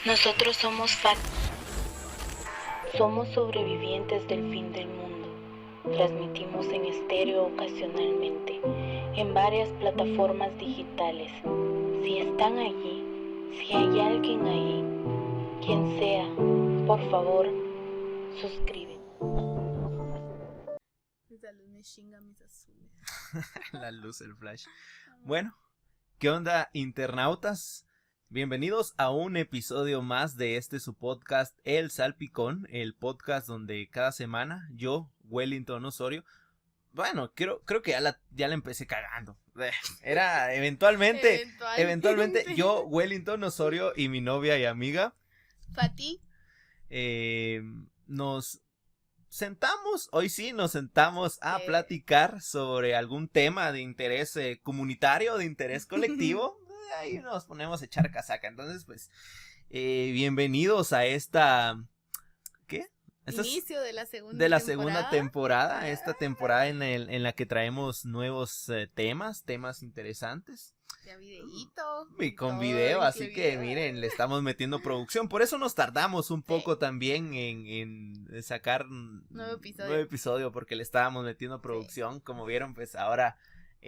Nosotros somos somos sobrevivientes del fin del mundo. Transmitimos en estéreo ocasionalmente, en varias plataformas digitales. Si están allí, si hay alguien ahí, quien sea, por favor, suscríbete. Esa luz me chinga mis azules. La luz, el flash. Bueno, ¿qué onda, internautas? Bienvenidos a un episodio más de su podcast El Salpicón, el podcast donde cada semana yo, Wellington Osorio, bueno, creo que ya la empecé cagando. Era eventualmente yo, Wellington Osorio y mi novia y amiga, Pati, nos sentamos a platicar sobre algún tema de interés comunitario, de interés colectivo. Ahí nos ponemos a echar casaca. Entonces, pues, bienvenidos a ¿qué? inicio de la segunda temporada. Esta temporada en la que traemos nuevos temas interesantes. Ya videíto. Y con todo video, así que incluido. miren, le estamos metiendo producción. Por eso nos tardamos un poco también en sacar Nuevo episodio, porque le estábamos metiendo producción. Como vieron, pues ahora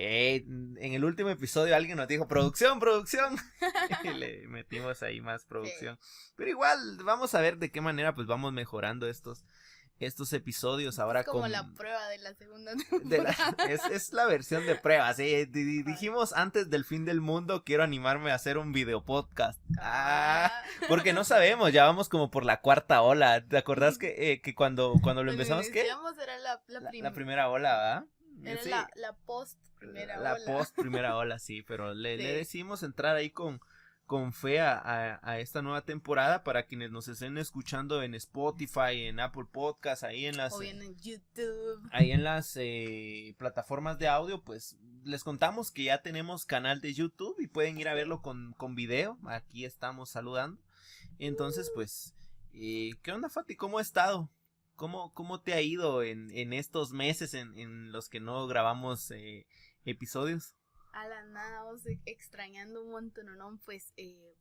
en el último episodio alguien nos dijo producción. Y le metimos ahí más producción. Pero igual, vamos a ver de qué manera pues vamos mejorando estos episodios ahora Es como con la prueba de la segunda temporada. es la versión de prueba, sí. Dijimos antes del fin del mundo, quiero animarme a hacer un video podcast. Porque no sabemos, ya vamos como por la cuarta ola. ¿Te acordás que cuando lo empezamos, qué? Era La primera ola, ¿verdad? Era Sí. la post primera ola. La post primera ola, sí, pero le decidimos entrar ahí con fe a esta nueva temporada. Para quienes nos estén escuchando en Spotify, en Apple Podcasts, ahí en las o bien en YouTube, ahí en las plataformas de audio, pues les contamos que ya tenemos canal de YouTube y pueden ir a verlo con video. Aquí estamos saludando. Entonces, pues, ¿qué onda, Fati? ¿Cómo has estado? ¿Cómo te ha ido en estos meses en los que no grabamos episodios? a la nada, extrañando un montón, ¿no? Pues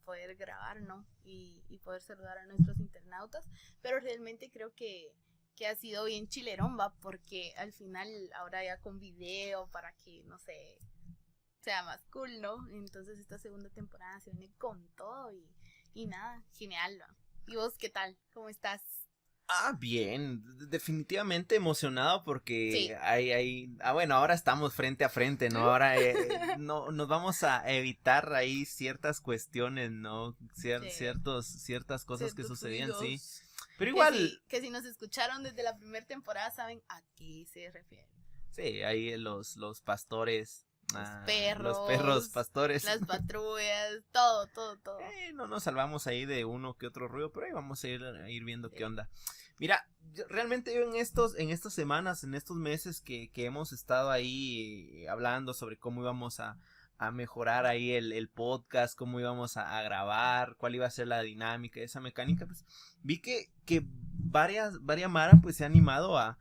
poder grabar, ¿no? Y poder saludar a nuestros internautas, pero realmente creo que ha sido bien chilerón, va, porque al final ahora ya con video para que, no sé, sea más cool, ¿no? Entonces esta segunda temporada se viene con todo y nada, genial, ¿va? ¿Y vos qué tal? ¿Cómo estás? Bien, definitivamente emocionado porque Sí. bueno, ahora estamos frente a frente, ¿no? Ahora no nos vamos a evitar ahí ciertas cuestiones, ¿no? Ciertas cosas que sucedían, ruidos, sí. Pero igual que si nos escucharon desde la primera temporada saben a qué se refiere. sí, ahí los pastores, Los perros pastores, las patrullas, todo. no nos salvamos ahí de uno que otro ruido, pero ahí vamos a ir viendo qué onda. Mira, realmente yo en estas semanas, en estos meses que hemos estado ahí hablando sobre cómo íbamos a mejorar ahí el podcast, cómo íbamos a grabar, cuál iba a ser la dinámica, esa mecánica, pues vi que varias Mara pues se ha animado a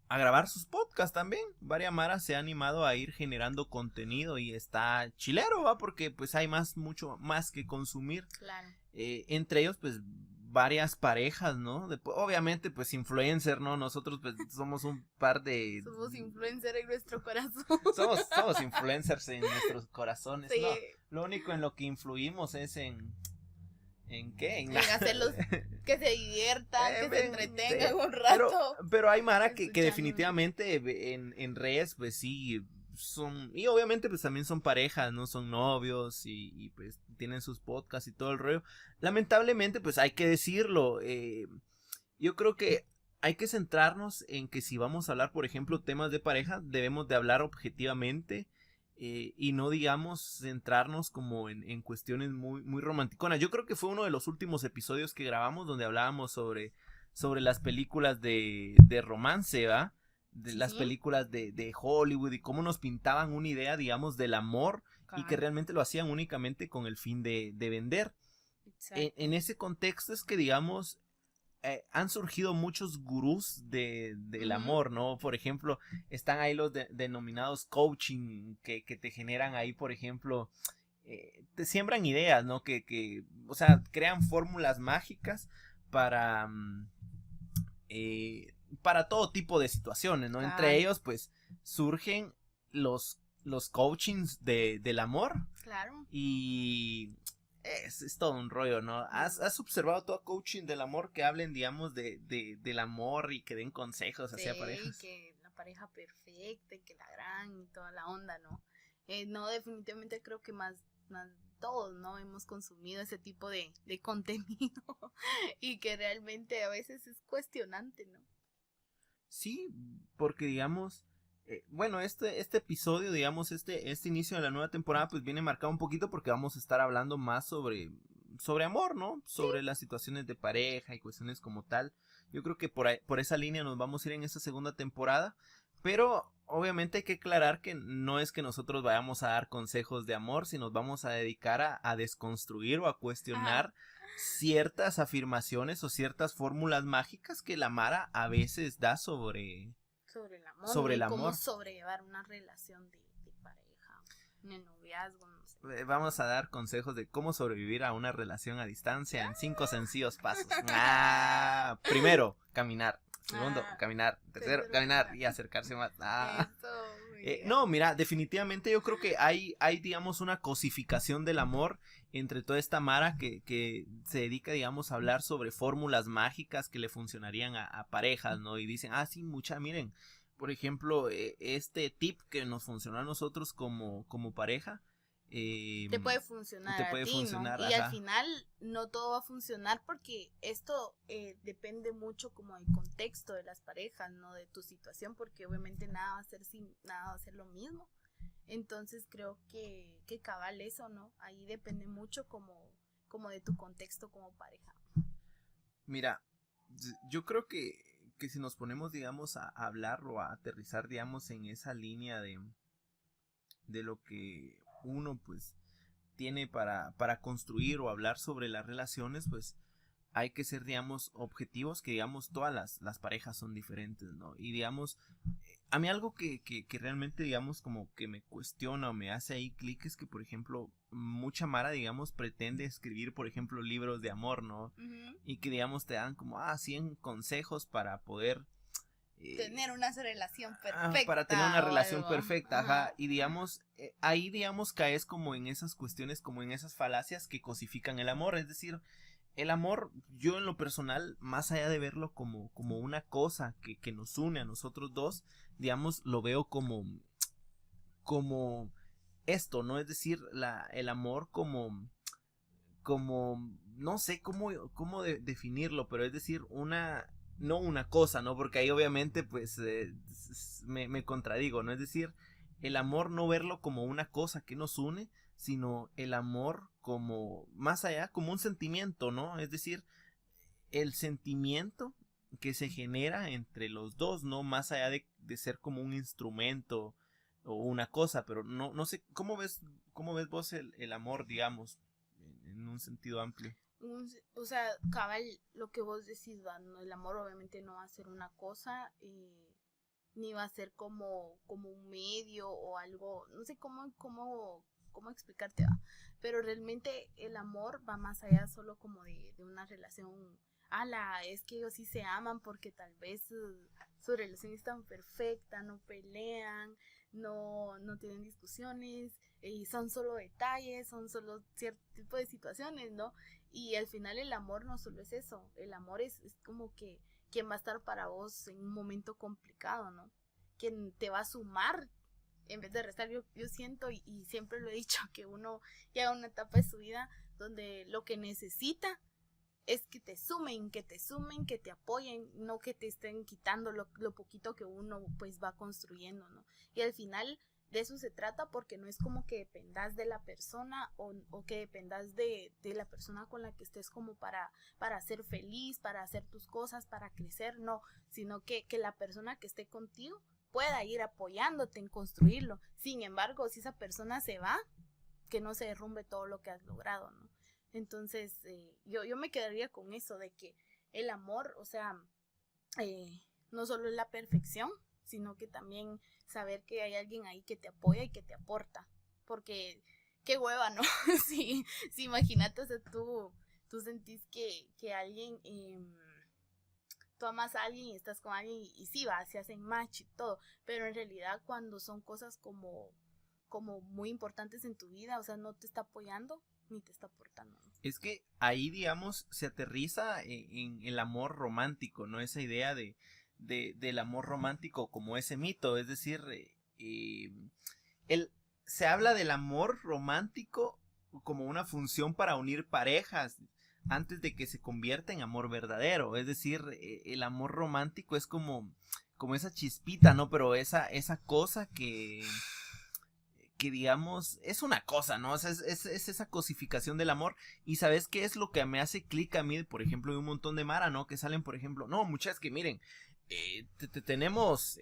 grabar sus podcasts también. Varias Mara se ha animado a ir generando contenido y está chilero, ¿va? Porque pues hay mucho más que consumir. Claro. Entre ellos pues varias parejas, ¿no? Obviamente pues influencer, ¿no? Nosotros pues somos un par de... Somos influencer en nuestro corazón. Somos influencers en nuestros corazones, sí. ¿no? Lo único en lo que influimos es ¿en qué? En hacerlos que se diviertan, que se entretengan un rato. Pero hay Mara que definitivamente en redes, pues sí, son, y obviamente pues también son parejas, ¿no? Son novios y pues tienen sus podcasts y todo el rollo. Lamentablemente, pues hay que decirlo, yo creo que hay que centrarnos en que si vamos a hablar, por ejemplo, temas de pareja, debemos de hablar objetivamente. Y no digamos centrarnos como en cuestiones muy romanticonas. Yo creo que fue uno de los últimos episodios que grabamos donde hablábamos sobre las películas de romance, ¿va? De las películas de Hollywood y cómo nos pintaban una idea, digamos, del amor. Claro. Y que realmente lo hacían únicamente con el fin de vender. En ese contexto es que, digamos, han surgido muchos gurús del amor, ¿no? Por ejemplo, están ahí los denominados coaching que te generan ahí, por ejemplo, te siembran ideas, ¿no? O sea, crean fórmulas mágicas para, para todo tipo de situaciones, ¿no? Entre ellos, pues, surgen los coachings del amor. Claro. Y es todo un rollo, ¿no? ¿Has observado todo coaching del amor que hablen, digamos, del amor y que den consejos hacia parejas? Sí, que la pareja perfecta y que la gran y toda la onda, ¿no? No, definitivamente creo que más todos, ¿no? Hemos consumido ese tipo de contenido y que realmente a veces es cuestionante, ¿no? Sí, porque digamos, bueno, este episodio, digamos, este inicio de la nueva temporada, pues viene marcado un poquito porque vamos a estar hablando más sobre amor, ¿no? Sobre las situaciones de pareja y cuestiones como tal. Yo creo que por esa línea nos vamos a ir en esta segunda temporada, pero obviamente hay que aclarar que no es que nosotros vayamos a dar consejos de amor, sino nos vamos a dedicar a desconstruir o a cuestionar ciertas afirmaciones o ciertas fórmulas mágicas que la Mara a veces da sobre el amor. Cómo sobrellevar una relación de pareja, en el noviazgo, no sé. Vamos a dar consejos de cómo sobrevivir a una relación a distancia en 5 sencillos pasos. Primero, caminar. Segundo, caminar. Tercero, caminar y acercarse más. No, mira, definitivamente yo creo que hay, digamos, una cosificación del amor entre toda esta mara que se dedica, digamos, a hablar sobre fórmulas mágicas que le funcionarían a parejas, ¿no? Y dicen, sí, miren, por ejemplo, este tip que nos funcionó a nosotros como pareja, te puede funcionar a ti, funcionar, ¿no? Y al final no todo va a funcionar porque esto depende mucho como del contexto de las parejas, ¿no? De tu situación, porque obviamente nada va a ser lo mismo. Entonces creo que cabal eso, ¿no? Ahí depende mucho como de tu contexto como pareja. Mira, yo creo que si nos ponemos, digamos, a hablar o a aterrizar, digamos, en esa línea de lo que uno pues tiene para construir o hablar sobre las relaciones, pues hay que ser, digamos, objetivos, que digamos todas las parejas son diferentes, ¿no? Y digamos, a mí algo que realmente, digamos, como que me cuestiona o me hace ahí clic es que, por ejemplo, mucha mara, digamos, pretende escribir, por ejemplo, libros de amor, ¿no? Y que, digamos, te dan como, 100 consejos para poder tener una relación perfecta. Para tener una relación perfecta, ajá. Y digamos, ahí digamos caes como en esas cuestiones, como en esas falacias que cosifican el amor. Es decir, el amor, yo en lo personal, más allá de verlo como una cosa que nos une a nosotros dos, digamos, lo veo como esto, ¿no? Es decir, el amor como no sé cómo definirlo, pero es decir, no una cosa, ¿no? Porque ahí obviamente pues me contradigo, ¿no? Es decir, el amor no verlo como una cosa que nos une, sino el amor como más allá, como un sentimiento, ¿no? Es decir, el sentimiento que se genera entre los dos, ¿no? Más allá de ser como un instrumento o una cosa, pero no sé, ¿cómo ves vos el amor, digamos, en un sentido amplio? O sea, cabal, lo que vos decís, ¿no? El amor obviamente no va a ser una cosa, ni va a ser como un medio o algo, no sé cómo explicarte, ¿va? Pero realmente el amor va más allá solo como de una relación, es que ellos sí se aman porque tal vez su relación es tan perfecta, no pelean, no tienen discusiones, y son solo detalles, son solo cierto tipo de situaciones, ¿no? Y al final el amor no solo es eso, el amor es como que quien va a estar para vos en un momento complicado, ¿no? Quien te va a sumar en vez de restar. Yo siento y siempre lo he dicho que uno llega a una etapa de su vida donde lo que necesita es que te sumen, que te apoyen, no que te estén quitando lo poquito que uno pues va construyendo, ¿no? Y al final de eso se trata, porque no es como que dependas de la persona o que dependas de la persona con la que estés como para ser feliz, para hacer tus cosas, para crecer, no, sino que la persona que esté contigo pueda ir apoyándote en construirlo. Sin embargo, si esa persona se va, que no se derrumbe todo lo que has logrado, ¿no? Entonces, yo me quedaría con eso, de que el amor, o sea, no solo es la perfección, sino que también saber que hay alguien ahí que te apoya y que te aporta. Porque qué hueva, ¿no? Sí, sí, imagínate, o sea, tú sentís que alguien, tú amas a alguien y estás con alguien y sí, va, se hacen match y todo, pero en realidad cuando son cosas como muy importantes en tu vida, o sea, no te está apoyando ni te está aportando, ¿no? Es que ahí, digamos, se aterriza en el amor romántico, ¿no? Esa idea del amor romántico como ese mito, es decir, el, se habla del amor romántico como una función para unir parejas antes de que se convierta en amor verdadero, es decir, el amor romántico es como esa chispita, ¿no? Pero esa cosa que digamos, es una cosa, ¿no? O sea, es esa cosificación del amor. Y ¿sabes qué es lo que me hace clic a mí, por ejemplo, de un montón de Mara, ¿no? Que salen, por ejemplo, no, muchas que miren, tenemos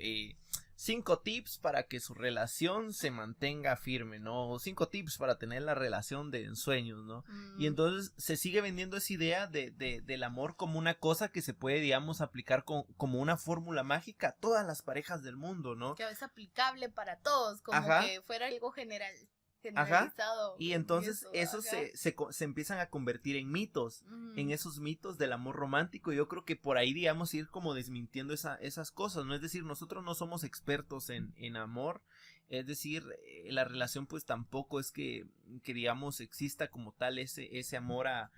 5 tips para que su relación se mantenga firme, ¿no? O 5 tips para tener la relación de ensueños, ¿no? Y entonces se sigue vendiendo esa idea del amor como una cosa que se puede, digamos, aplicar como una fórmula mágica a todas las parejas del mundo, ¿no? Que es aplicable para todos, como Ajá. que fuera algo generalizado. Ajá. Y entonces eso ajá. se empiezan a convertir en mitos, en esos mitos del amor romántico. Yo creo que por ahí, digamos, ir como desmintiendo esas cosas, ¿no? Es decir, nosotros no somos expertos en amor, es decir, la relación pues tampoco es que digamos exista como tal ese amor a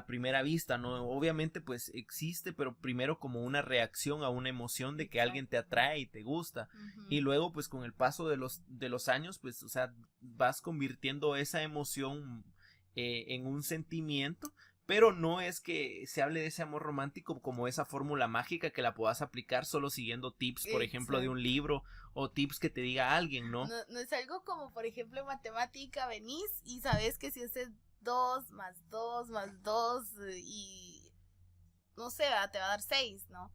primera vista, ¿no? Obviamente pues existe, pero primero como una reacción a una emoción de que alguien te atrae y te gusta. Y luego pues con el paso de los años pues, o sea, vas convirtiendo esa emoción en un sentimiento, pero no es que se hable de ese amor romántico como esa fórmula mágica que la puedas aplicar solo siguiendo tips, por ejemplo, de un libro o tips que te diga alguien, ¿no? No es algo como, por ejemplo, en matemática venís y sabes que si haces 2 más 2 más 2 y no sé, te va a dar 6, ¿no?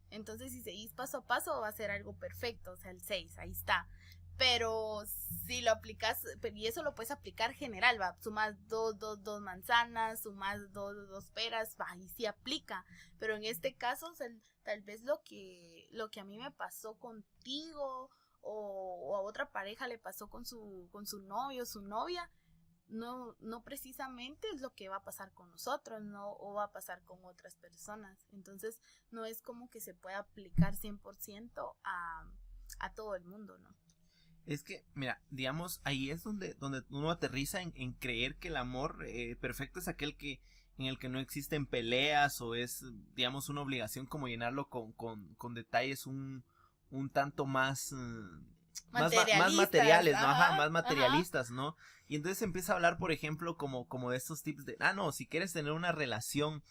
Entonces si seguís paso a paso va a ser algo perfecto, o sea, el 6, ahí está. Pero si lo aplicas, y eso lo puedes aplicar general, va, sumas 2 manzanas, sumas 2 peras, va, y sí aplica. Pero en este caso, o sea, tal vez lo que a mí me pasó contigo o a otra pareja le pasó con su novio, su novia, no precisamente es lo que va a pasar con nosotros, ¿no? O va a pasar con otras personas. Entonces, no es como que se pueda aplicar 100% a todo el mundo, ¿no? Es que, mira, digamos, ahí es donde uno aterriza en creer que el amor perfecto es aquel en el que no existen peleas o es, digamos, una obligación como llenarlo con detalles un tanto más... más materiales, ¿no? Ajá, más materialistas, ¿no? Y entonces empieza a hablar, por ejemplo, como de estos tips de, no, si quieres tener una relación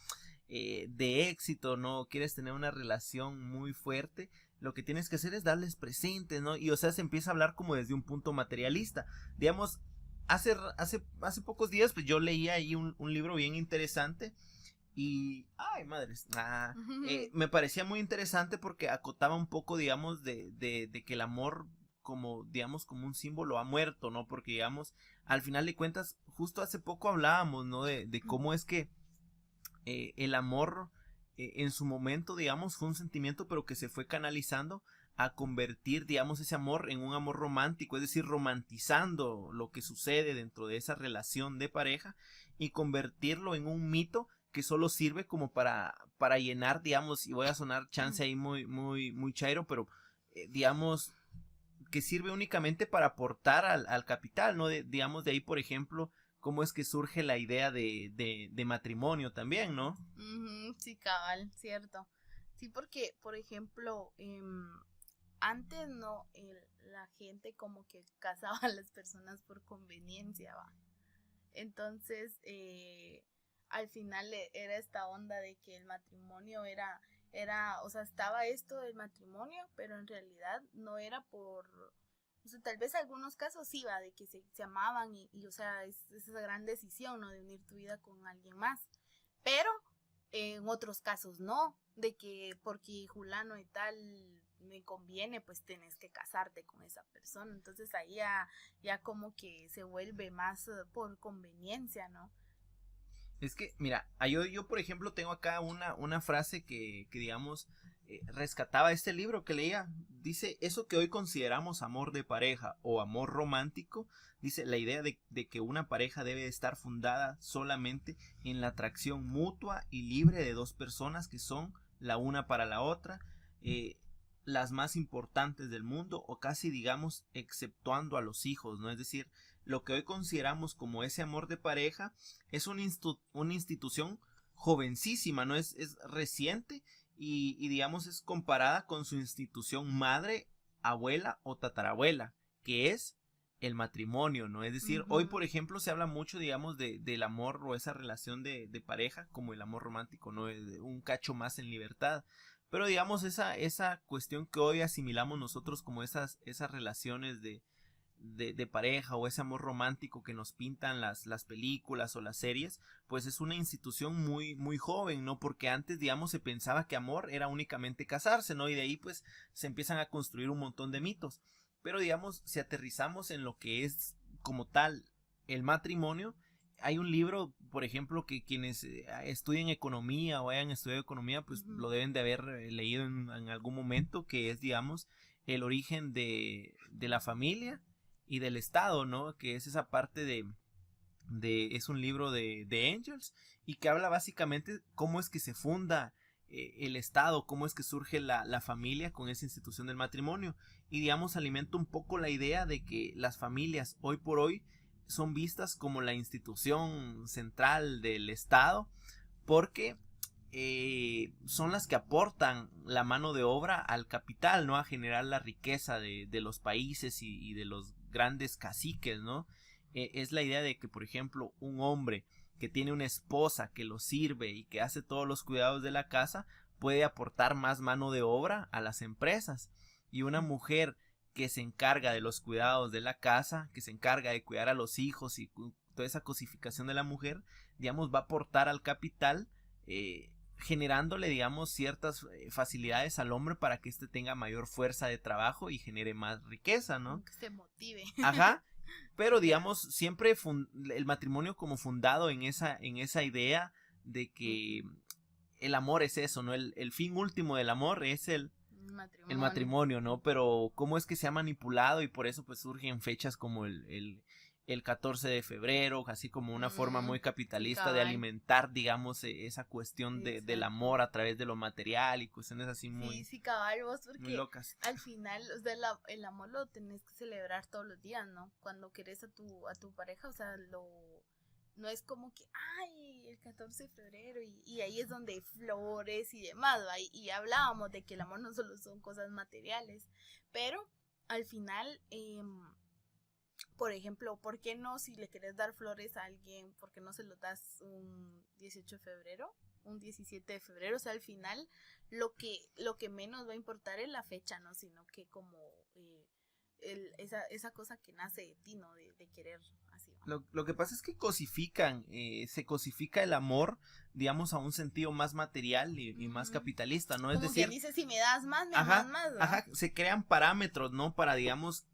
de éxito, ¿no? Quieres tener una relación muy fuerte, lo que tienes que hacer es darles presentes, ¿no? Y o sea, se empieza a hablar como desde un punto materialista. Digamos, hace pocos días, pues yo leía ahí un libro bien interesante. Y, ay, madres, me parecía muy interesante porque acotaba un poco, digamos, de que el amor como, digamos, como un símbolo ha muerto, ¿no? Porque, digamos, al final de cuentas, justo hace poco hablábamos, ¿no? De cómo es que el amor en su momento, digamos, fue un sentimiento, pero que se fue canalizando a convertir, digamos, ese amor en un amor romántico, es decir, romantizando lo que sucede dentro de esa relación de pareja y convertirlo en un mito que solo sirve como para llenar, digamos, y voy a sonar chance ahí muy chairo, pero digamos que sirve únicamente para aportar al capital, ¿no? Digamos, de ahí, por ejemplo, cómo es que surge la idea de matrimonio también, ¿no? Sí, cabal, cierto. Sí, porque, por ejemplo, antes no, la gente como que casaba a las personas por conveniencia, va. Entonces, al final era esta onda de que el matrimonio era, o sea, estaba esto del matrimonio, pero en realidad no era por, o sea, tal vez algunos casos sí va, de que se amaban y o sea, es esa gran decisión, ¿no? De unir tu vida con alguien más, pero en otros casos no, de que porque fulano y tal me conviene, pues tenés que casarte con esa persona, entonces ahí ya como que se vuelve más por conveniencia, ¿no? Es que, mira, yo por ejemplo tengo acá una frase que digamos, rescataba este libro que leía. Dice, eso que hoy consideramos amor de pareja o amor romántico, dice, la idea de que una pareja debe estar fundada solamente en la atracción mutua y libre de dos personas que son la una para la otra, las más importantes del mundo, o casi digamos exceptuando a los hijos, ¿no? Es decir, lo que hoy consideramos como ese amor de pareja es una institución jovencísima, ¿no? Es reciente y digamos es comparada con su institución madre, abuela o tatarabuela, que es el matrimonio, ¿no? Es decir, hoy por ejemplo se habla mucho, digamos, del amor o esa relación de pareja como el amor romántico, ¿no? Un cacho más en libertad. Pero digamos esa cuestión que hoy asimilamos nosotros como esas relaciones de pareja o ese amor romántico que nos pintan las películas o las series, pues es una institución muy, muy joven, ¿no? Porque antes, digamos, se pensaba que amor era únicamente casarse, ¿no? Y de ahí pues se empiezan a construir un montón de mitos. Pero digamos, si aterrizamos en lo que es como tal el matrimonio, hay un libro, por ejemplo, que quienes estudien economía o hayan estudiado economía, pues lo deben de haber leído en algún momento, que es, digamos, el origen de la familia y del Estado, ¿no? Que es esa parte es un libro de Engels y que habla básicamente cómo es que se funda el Estado, cómo es que surge la familia con esa institución del matrimonio. Y digamos, alimenta un poco la idea de que las familias hoy por hoy son vistas como la institución central del Estado porque son las que aportan la mano de obra al capital, ¿no? A generar la riqueza de los países y de los grandes caciques, ¿no? Es la idea de que, por ejemplo, un hombre que tiene una esposa que lo sirve y que hace todos los cuidados de la casa puede aportar más mano de obra a las empresas, y una mujer que se encarga de los cuidados de la casa, que se encarga de cuidar a los hijos y toda esa cosificación de la mujer, digamos, va a aportar al capital, generándole, digamos, ciertas facilidades al hombre para que éste tenga mayor fuerza de trabajo y genere más riqueza, ¿no? Que se motive. Ajá. Pero digamos, siempre el matrimonio como fundado en esa idea de que el amor es eso, ¿no? El fin último del amor es el matrimonio, ¿no? Pero cómo es que se ha manipulado y por eso pues surgen fechas como el 14 de febrero, así como una forma muy capitalista de alimentar, digamos, esa cuestión del amor a través de lo material y cuestiones así muy, sí, cabal, vos, porque muy locas. Al final, o sea, el amor lo tenés que celebrar todos los días, ¿no? Cuando querés a tu pareja, o sea, no es como que, ay, el 14 de febrero y ahí es donde flores y demás, ¿va? Y hablábamos de que el amor no solo son cosas materiales, pero al final, por ejemplo, ¿por qué no, si le querés dar flores a alguien, por qué no se lo das un 18 de febrero, un 17 de febrero? O sea, al final lo que menos va a importar es la fecha, ¿no? Sino que como esa cosa que nace de ti, ¿no? De querer así. Lo que pasa es que se cosifica el amor, digamos, a un sentido más material y más capitalista, ¿no? Es como decir, quien dice, si me das más, me amas más, ¿no? Ajá, se crean parámetros, ¿no? Para, digamos,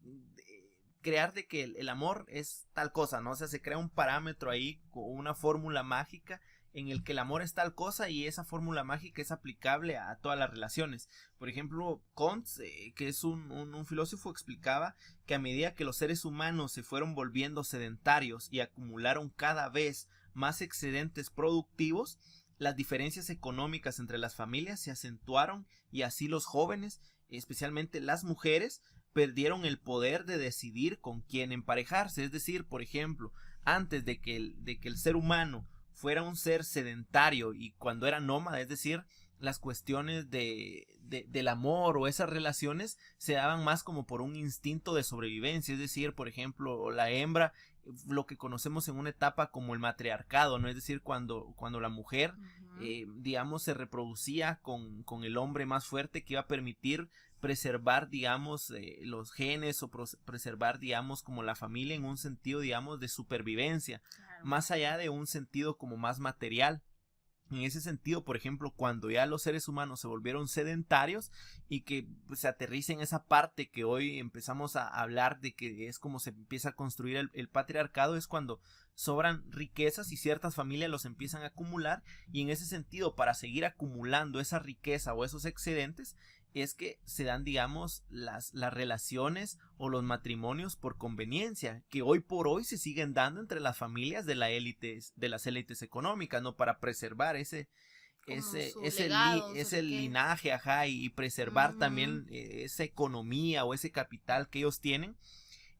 crear de que el amor es tal cosa, ¿no? O sea, se crea un parámetro ahí, una fórmula mágica en el que el amor es tal cosa y esa fórmula mágica es aplicable a todas las relaciones. Por ejemplo, Kant, que es un filósofo, explicaba que a medida que los seres humanos se fueron volviendo sedentarios y acumularon cada vez más excedentes productivos, las diferencias económicas entre las familias se acentuaron y así los jóvenes, especialmente las mujeres, perdieron el poder de decidir con quién emparejarse. Es decir, por ejemplo, antes de que el ser humano fuera un ser sedentario y cuando era nómada, es decir, las cuestiones del amor o esas relaciones se daban más como por un instinto de sobrevivencia. Es decir, por ejemplo, la hembra, lo que conocemos en una etapa como el matriarcado, ¿no? Es decir, cuando la mujer, digamos, se reproducía con el hombre más fuerte, que iba a permitir preservar, digamos, los genes o preservar, digamos, como la familia en un sentido, digamos, de supervivencia, claro, más allá de un sentido como más material. En ese sentido, por ejemplo, cuando ya los seres humanos se volvieron sedentarios y que pues, se aterriza en esa parte que hoy empezamos a hablar de que es como se empieza a construir el patriarcado, es cuando sobran riquezas y ciertas familias los empiezan a acumular, y en ese sentido, para seguir acumulando esa riqueza o esos excedentes, es que se dan, digamos, las relaciones o los matrimonios por conveniencia, que hoy por hoy se siguen dando entre las familias de las élites económicas, ¿no? Para preservar ese linaje, ajá, y preservar también esa economía o ese capital que ellos tienen.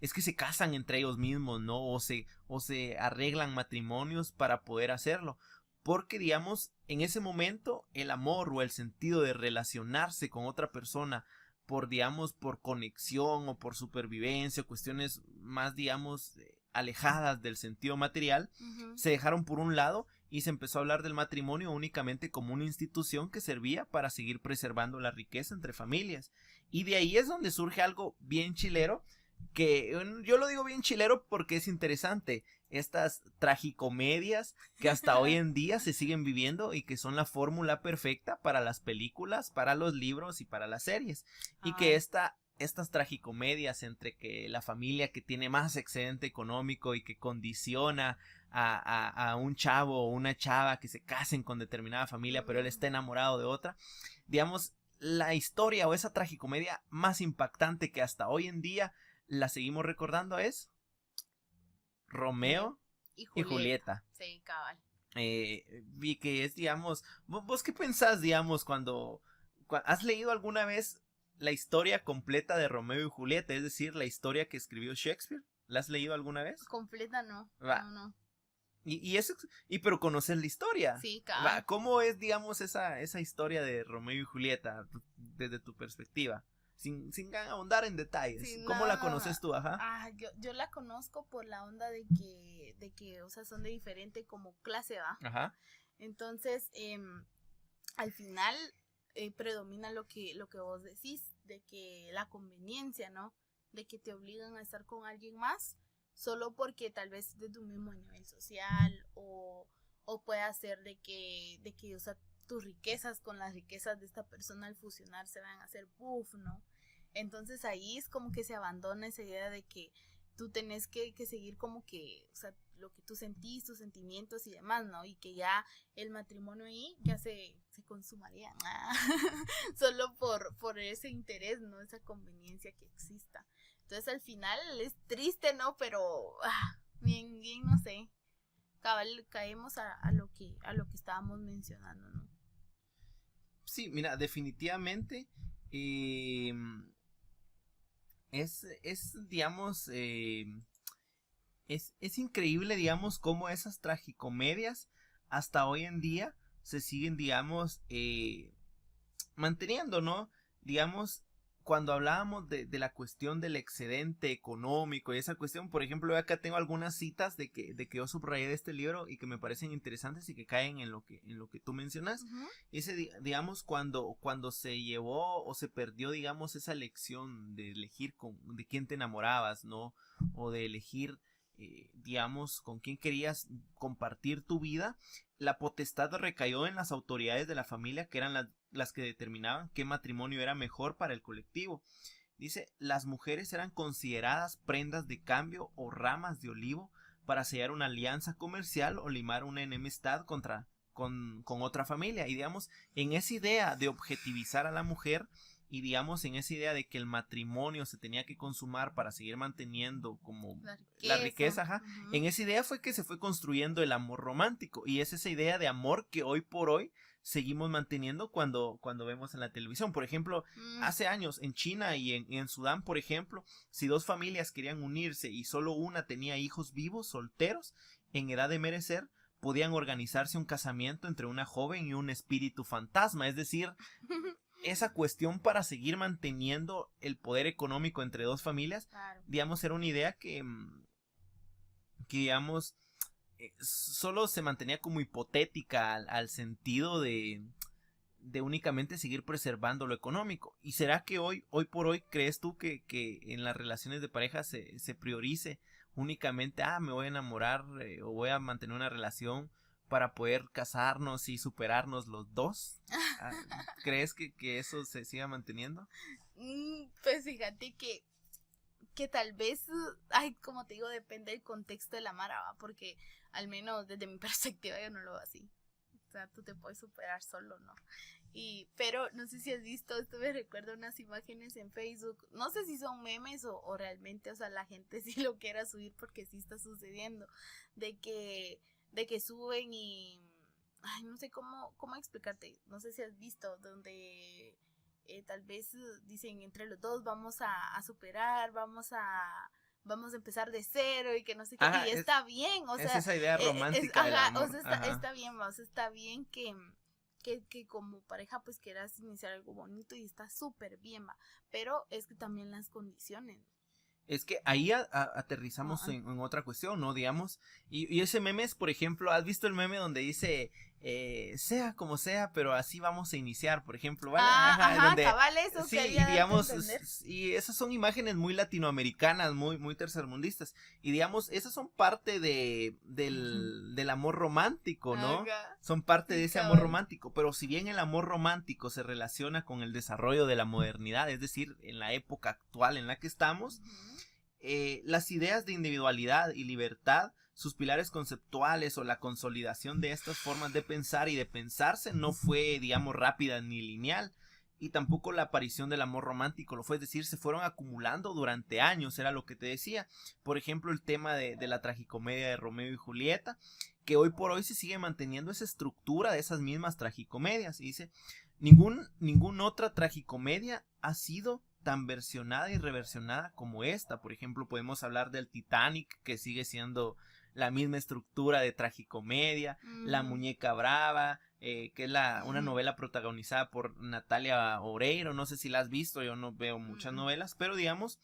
Es que se casan entre ellos mismos, ¿no? O se arreglan matrimonios para poder hacerlo. Porque, digamos, en ese momento el amor o el sentido de relacionarse con otra persona por, digamos, por conexión o por supervivencia, cuestiones más, digamos, alejadas del sentido material, se dejaron por un lado y se empezó a hablar del matrimonio únicamente como una institución que servía para seguir preservando la riqueza entre familias. Y de ahí es donde surge algo bien chilero, que yo lo digo bien chilero porque es interesante, estas tragicomedias que hasta hoy en día se siguen viviendo y que son la fórmula perfecta para las películas, para los libros y para las series. Y que estas tragicomedias entre que la familia que tiene más excedente económico y que condiciona a un chavo o una chava que se casen con determinada familia, pero él está enamorado de otra, digamos, la historia o esa tragicomedia más impactante que hasta hoy en día la seguimos recordando es Romeo y Julieta. Sí, cabal. Y que es, digamos, ¿vos qué pensás, digamos, cuando has leído alguna vez la historia completa de Romeo y Julieta? Es decir, la historia que escribió Shakespeare. ¿La has leído alguna vez? Completa no. Va. No. Pero conoces la historia. Sí, cabal. Va, ¿cómo es, digamos, esa historia de Romeo y Julieta desde tu perspectiva? Sin ahondar en detalles. Sí, ¿cómo la conoces tú? Ajá. Yo la conozco por la onda de que, o sea, son de diferente como clase, ¿va? Ajá. Entonces, al final predomina lo que vos decís, de que la conveniencia, ¿no? De que te obligan a estar con alguien más solo porque tal vez de tu mismo nivel social o puede ser de que, o sea, tus riquezas con las riquezas de esta persona al fusionar se van a hacer puff, ¿no? Entonces ahí es como que se abandona esa idea de que tú tenés que seguir como que, o sea, lo que tú sentís, tus sentimientos y demás, ¿no? Y que ya el matrimonio ahí ya se consumaría, solo por ese interés, ¿no? Esa conveniencia que exista. Entonces al final es triste, ¿no? Pero bien, no sé. Cabal, caemos a lo que estábamos mencionando, ¿no? Sí, mira, definitivamente digamos, es increíble, digamos, cómo esas tragicomedias hasta hoy en día se siguen, digamos, manteniendo, ¿no? Digamos, cuando hablábamos de la cuestión del excedente económico y esa cuestión, por ejemplo, yo acá tengo algunas citas de que yo subrayé de este libro y que me parecen interesantes y que caen en lo que tú mencionas. Digamos, cuando se llevó o se perdió, digamos, esa elección de elegir de quién te enamorabas, ¿no? O de elegir, digamos, con quién querías compartir tu vida, la potestad recayó en las autoridades de la familia, que eran las que determinaban qué matrimonio era mejor para el colectivo. Dice, las mujeres eran consideradas prendas de cambio o ramas de olivo para sellar una alianza comercial o limar una enemistad con otra familia. Y digamos, en esa idea de objetivizar a la mujer y digamos en esa idea de que el matrimonio se tenía que consumar para seguir manteniendo como la riqueza, ajá. En esa idea fue que se fue construyendo el amor romántico, y es esa idea de amor que hoy por hoy seguimos manteniendo cuando vemos en la televisión. Por ejemplo, hace años en China y en Sudán, por ejemplo, si dos familias querían unirse y solo una tenía hijos vivos, solteros, en edad de merecer, podían organizarse un casamiento entre una joven y un espíritu fantasma. Es decir, esa cuestión para seguir manteniendo el poder económico entre dos familias, claro, digamos, era una idea que digamos, solo se mantenía como hipotética al sentido de únicamente seguir preservando lo económico. ¿Y será que hoy por hoy crees tú que en las relaciones de pareja se priorice únicamente, me voy a enamorar o voy a mantener una relación para poder casarnos y superarnos los dos. ¿Crees que eso se siga manteniendo? Pues fíjate que tal vez, ay, como te digo, depende del contexto de la mara, ¿va? Porque al menos desde mi perspectiva yo no lo veo así. O sea, tú te puedes superar solo, ¿no? Pero no sé si has visto, esto me recuerda unas imágenes en Facebook, no sé si son memes o realmente, o sea, la gente sí lo quiera subir porque sí está sucediendo, de que suben y, ay, no sé cómo explicarte, no sé si has visto, donde tal vez dicen entre los dos vamos a superar, vamos a empezar de cero y que no sé qué, y está bien, o sea, esa idea romántica del amor. O sea, está bien, o sea, está bien que como pareja pues quieras iniciar algo bonito y está súper bien, va, pero es que también las condiciones. Es que ahí aterrizamos en otra cuestión, ¿no? Digamos, y ese meme es, por ejemplo, ¿has visto el meme donde dice, sea como sea, pero así vamos a iniciar, por ejemplo, ¿vale? Donde, cabal, eso sí, y digamos, y esas son imágenes muy latinoamericanas, muy tercermundistas, y digamos, esas son parte del amor romántico, ¿no? Son parte de ese amor romántico, pero si bien el amor romántico se relaciona con el desarrollo de la modernidad, es decir, en la época actual en la que estamos, las ideas de individualidad y libertad, sus pilares conceptuales o la consolidación de estas formas de pensar y de pensarse no fue, digamos, rápida ni lineal, y tampoco la aparición del amor romántico lo fue, es decir, se fueron acumulando durante años, era lo que te decía. Por ejemplo, el tema de la tragicomedia de Romeo y Julieta, que hoy por hoy se sigue manteniendo esa estructura de esas mismas tragicomedias, y dice, ninguna otra tragicomedia ha sido tan versionada y reversionada como esta. Por ejemplo, podemos hablar del Titanic, que sigue siendo la misma estructura de tragicomedia, La Muñeca Brava, que es una novela protagonizada por Natalia Oreiro, no sé si la has visto, yo no veo muchas novelas, pero digamos,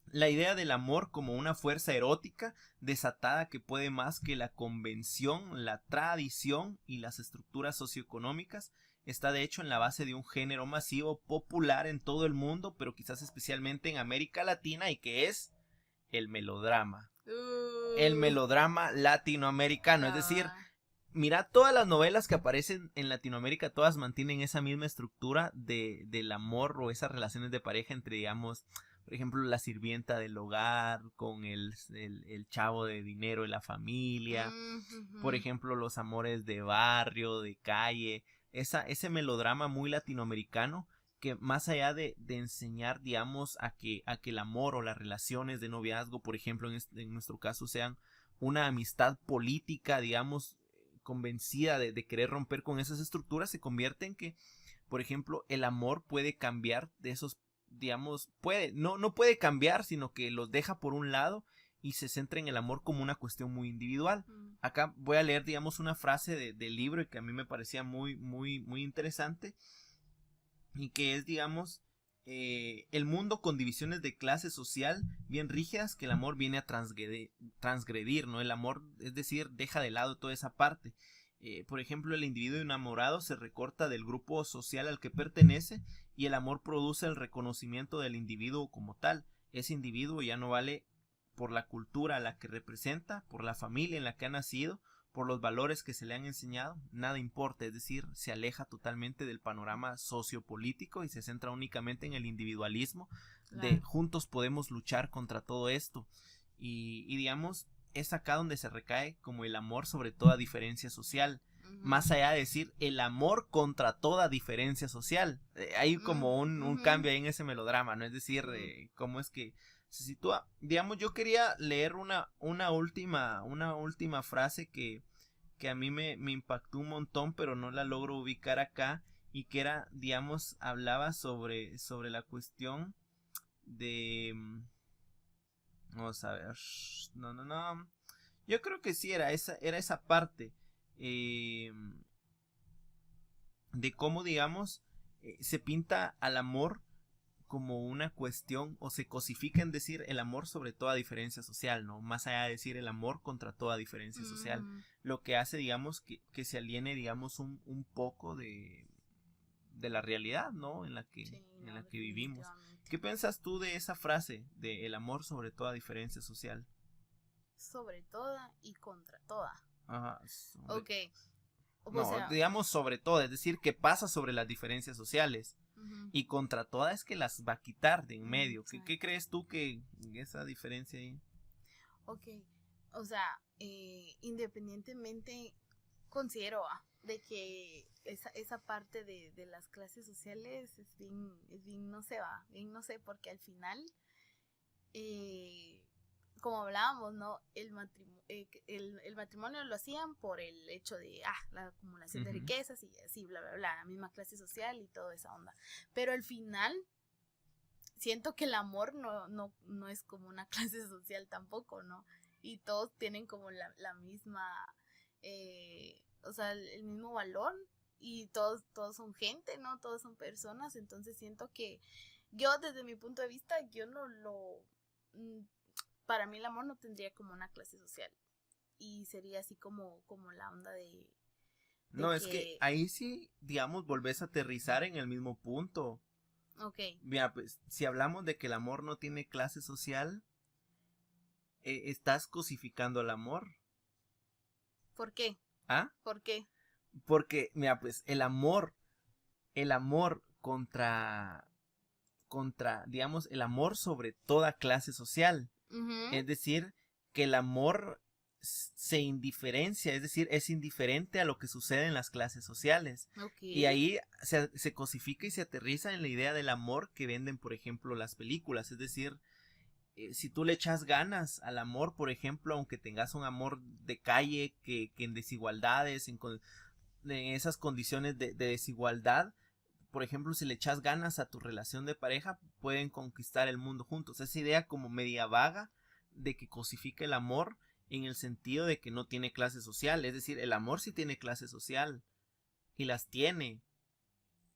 la idea del amor como una fuerza erótica desatada que puede más que la convención, la tradición y las estructuras socioeconómicas, está de hecho en la base de un género masivo popular en todo el mundo, pero quizás especialmente en América Latina, y que es el melodrama. El melodrama latinoamericano, es decir, mira, todas las novelas que aparecen en Latinoamérica, todas mantienen esa misma estructura del amor o esas relaciones de pareja entre, digamos, por ejemplo, la sirvienta del hogar con el chavo de dinero de la familia, por ejemplo, los amores de barrio, de calle, ese melodrama muy latinoamericano que más allá de enseñar, digamos, a que el amor o las relaciones de noviazgo, por ejemplo, en nuestro caso, sean una amistad política, digamos, convencida de querer romper con esas estructuras, se convierte en que, por ejemplo, el amor puede cambiar de esos, digamos, no puede cambiar, sino que los deja por un lado y se centra en el amor como una cuestión muy individual. Acá voy a leer, digamos, una frase del libro y que a mí me parecía muy interesante, y que es, digamos, el mundo con divisiones de clase social bien rígidas que el amor viene a transgredir, ¿no? El amor, es decir, deja de lado toda esa parte. Por ejemplo, el individuo enamorado se recorta del grupo social al que pertenece, y el amor produce el reconocimiento del individuo como tal. Ese individuo ya no vale por la cultura a la que representa, por la familia en la que ha nacido, por los valores que se le han enseñado, nada importa, es decir, se aleja totalmente del panorama sociopolítico y se centra únicamente en el individualismo, de juntos podemos luchar contra todo esto, y digamos, es acá donde se recae como el amor sobre toda diferencia social, más allá de decir el amor contra toda diferencia social. Hay como un cambio ahí en ese melodrama, ¿no? Es decir, cómo es que se sitúa. Digamos, yo quería leer una última frase que a mí me impactó un montón, pero no la logro ubicar acá, y que era, digamos, hablaba sobre la cuestión de... Vamos a ver. No. Yo creo que sí era esa parte. De cómo, digamos, se pinta al amor como una cuestión, o se cosifica en decir el amor sobre toda diferencia social, ¿no? Más allá de decir el amor contra toda diferencia social. Lo que hace, digamos, que se aliene, digamos, un poco de la realidad, ¿no? En la que vivimos. ¿Qué piensas tú de esa frase de el amor sobre toda diferencia social? Sobre toda y contra toda. Ajá. Ok. No, digamos sobre todo, es decir, que pasa sobre las diferencias sociales. Y contra todas es que las va a quitar de en medio. ¿Qué crees tú que esa diferencia ahí? Ok, o sea, independientemente considero de que esa parte de las clases sociales es bien, no sé, bien no sé, porque al final, como hablábamos, ¿no? El matrimonio lo hacían por el hecho de, la acumulación de riquezas y así, bla, bla, bla, la misma clase social y toda esa onda. Pero al final, siento que el amor no es como una clase social tampoco, ¿no? Y todos tienen como la misma, o sea, el mismo valor y todos son gente, ¿no? Todos son personas, entonces siento que yo desde mi punto de vista, yo no lo... Para mí el amor no tendría como una clase social y sería así como la onda de no, es que ahí sí, digamos, volvés a aterrizar en el mismo punto. Ok. Mira, pues, si hablamos de que el amor no tiene clase social, estás cosificando el amor. ¿Por qué? ¿Ah? ¿Por qué? Porque, mira, pues, el amor contra, digamos, el amor sobre toda clase social. Es decir, que el amor se indiferencia, es decir, es indiferente a lo que sucede en las clases sociales. Okay. Y ahí se cosifica y se aterriza en la idea del amor que venden, por ejemplo, las películas. Es decir, si tú le echas ganas al amor, por ejemplo, aunque tengas un amor de calle, que en desigualdades, en esas condiciones de desigualdad, por ejemplo, si le echas ganas a tu relación de pareja, pueden conquistar el mundo juntos. Esa idea como media vaga de que cosifica el amor en el sentido de que no tiene clase social. Es decir, el amor sí tiene clase social y las tiene.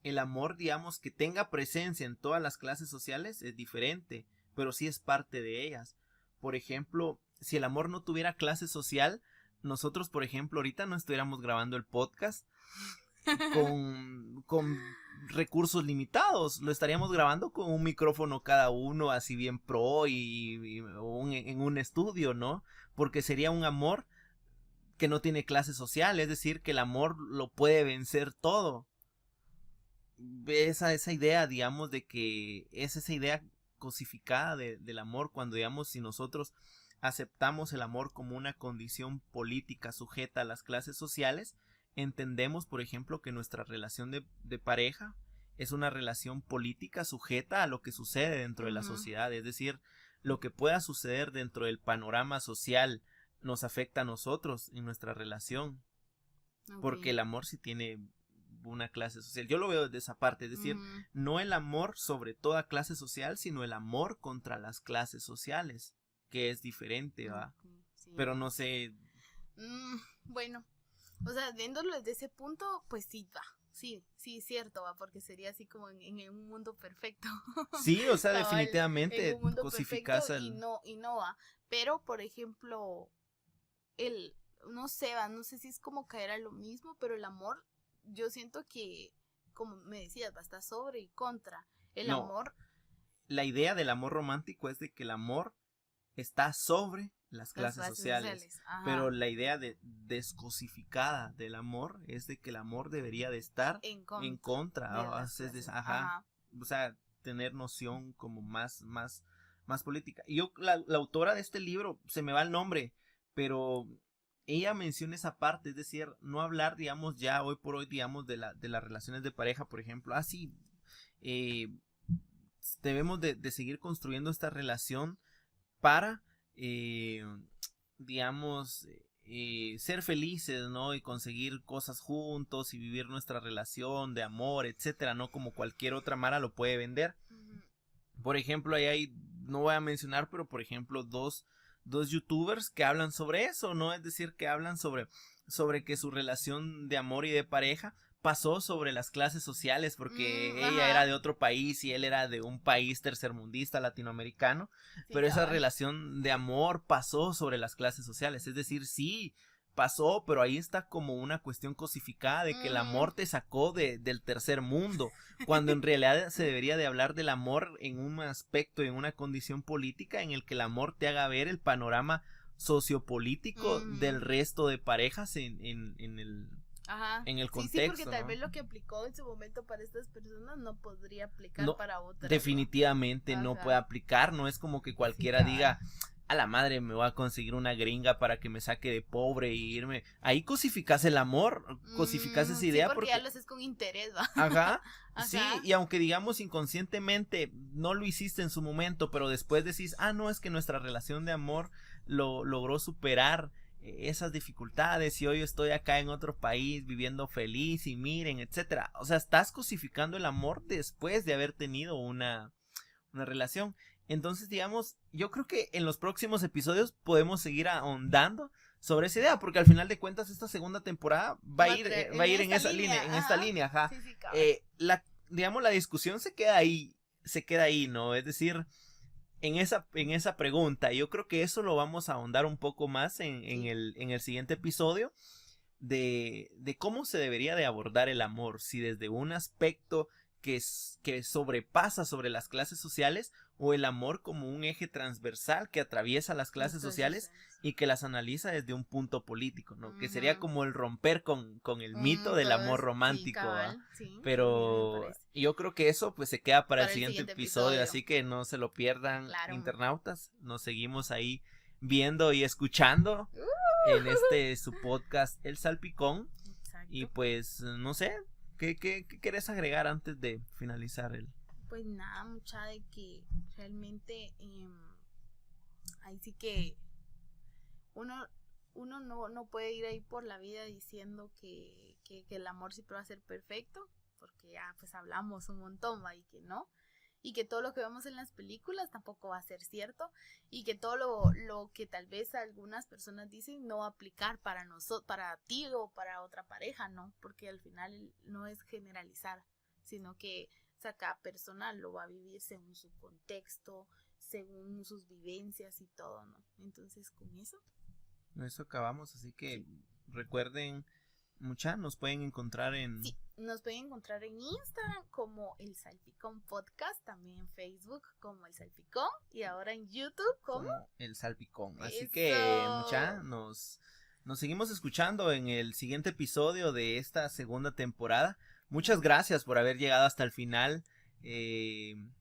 El amor, digamos, que tenga presencia en todas las clases sociales es diferente, pero sí es parte de ellas. Por ejemplo, si el amor no tuviera clase social, nosotros, por ejemplo, ahorita no estuviéramos grabando el podcast con recursos limitados. Lo estaríamos grabando con un micrófono cada uno, así bien pro en un estudio, ¿no? Porque sería un amor que no tiene clase social, es decir, que el amor lo puede vencer todo. Esa idea, digamos, de que es esa idea cosificada del amor, cuando, digamos, si nosotros aceptamos el amor como una condición política sujeta a las clases sociales, entendemos, por ejemplo, que nuestra relación de pareja es una relación política sujeta a lo que sucede dentro de la sociedad. Es decir, lo que pueda suceder dentro del panorama social nos afecta a nosotros en nuestra relación. Okay. Porque el amor sí tiene una clase social. Yo lo veo desde esa parte, es decir, no el amor sobre toda clase social, sino el amor contra las clases sociales, que es diferente, ¿va? Sí. Pero no sé. Bueno, o sea, viéndolo desde ese punto, pues sí, va. Sí, cierto, va, porque sería así como en un mundo perfecto. Sí, o sea, definitivamente cosificas el... y no va. Pero, por ejemplo, no sé si es como caer a lo mismo, pero el amor, yo siento que, como me decías, va a estar sobre y contra. El amor. La idea del amor romántico es de que el amor está sobre las clases sociales. Pero la idea descosificada del amor es de que el amor debería de estar en contra. O sea, tener noción como más política. Y yo, la autora de este libro, se me va el nombre, pero ella menciona esa parte, es decir, no hablar, digamos, ya hoy por hoy, digamos, de las relaciones de pareja, por ejemplo, debemos de seguir construyendo esta relación para, digamos, ser felices, ¿no? Y conseguir cosas juntos y vivir nuestra relación de amor, etcétera, ¿no? Como cualquier otra mara lo puede vender. Por ejemplo, ahí hay, no voy a mencionar, pero por ejemplo, dos youtubers que hablan sobre eso, ¿no? Es decir, que hablan sobre que su relación de amor y de pareja pasó sobre las clases sociales, porque ella era de otro país y él era de un país tercermundista latinoamericano, pero esa relación de amor pasó sobre las clases sociales. Es decir, sí pasó, pero ahí está como una cuestión cosificada de que el amor te sacó del tercer mundo, cuando en realidad se debería de hablar del amor en un aspecto, en una condición política en el que el amor te haga ver el panorama sociopolítico del resto de parejas en el Ajá. en el contexto. Sí, porque tal ¿no? vez lo que aplicó en su momento para estas personas no podría aplicar No, para otras. definitivamente no Ajá. puede aplicar, no es como que cualquiera Sí, diga, a la madre me voy a conseguir una gringa para que me saque de pobre y irme. Ahí cosificas el amor, cosificas esa idea sí, porque porque ya lo haces con interés, ¿va? ajá, Ajá. sí, y aunque digamos inconscientemente no lo hiciste en su momento, pero después decís, no, es que nuestra relación de amor logró superar esas dificultades y hoy estoy acá en otro país viviendo feliz y miren, etcétera. O sea, estás cosificando el amor después de haber tenido una relación. Entonces, digamos, yo creo que en los próximos episodios podemos seguir ahondando sobre esa idea, porque al final de cuentas esta segunda temporada va a ir en esa línea, en esta línea, ajá. Sí, cabal. Digamos, la discusión se queda ahí, ¿no? Es decir, en esa pregunta, yo creo que eso lo vamos a ahondar un poco más en el siguiente episodio de cómo se debería de abordar el amor, si desde un aspecto que sobrepasa sobre las clases sociales o el amor como un eje transversal que atraviesa las clases sociales y que las analiza desde un punto político, ¿no? Que sería como el romper con el mito del amor romántico, sí, cabal, sí, pero yo creo que eso pues se queda para el siguiente episodio, así que no se lo pierdan, claro, internautas, nos seguimos ahí viendo y escuchando en su podcast El Salpicón. Exacto. Y pues no sé, ¿qué querés agregar antes de finalizar el? Pues nada, mucha de que realmente ahí sí que uno no puede ir ahí por la vida diciendo que el amor siempre va a ser perfecto, porque ya pues hablamos un montón, ¿va? Y que no, y que todo lo que vemos en las películas tampoco va a ser cierto, y que todo lo que tal vez algunas personas dicen no va a aplicar para nosotros, para ti o para otra pareja, ¿no? Porque al final no es generalizar, sino que cada persona lo va a vivir según su contexto, según sus vivencias y todo, ¿no? Entonces, con eso acabamos, así que recuerden, nos pueden encontrar en... Sí, nos pueden encontrar en Instagram como El Salpicón Podcast, también en Facebook como El Salpicón y ahora en YouTube como El Salpicón. Así que, nos seguimos escuchando en el siguiente episodio de esta segunda temporada. Muchas gracias por haber llegado hasta el final en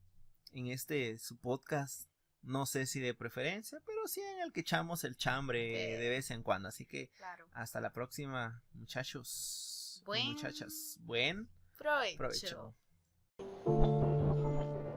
su podcast. No sé si de preferencia, pero sí en el que echamos el chambre de vez en cuando. Así que hasta la próxima, muchachos y muchachas. Buen provecho.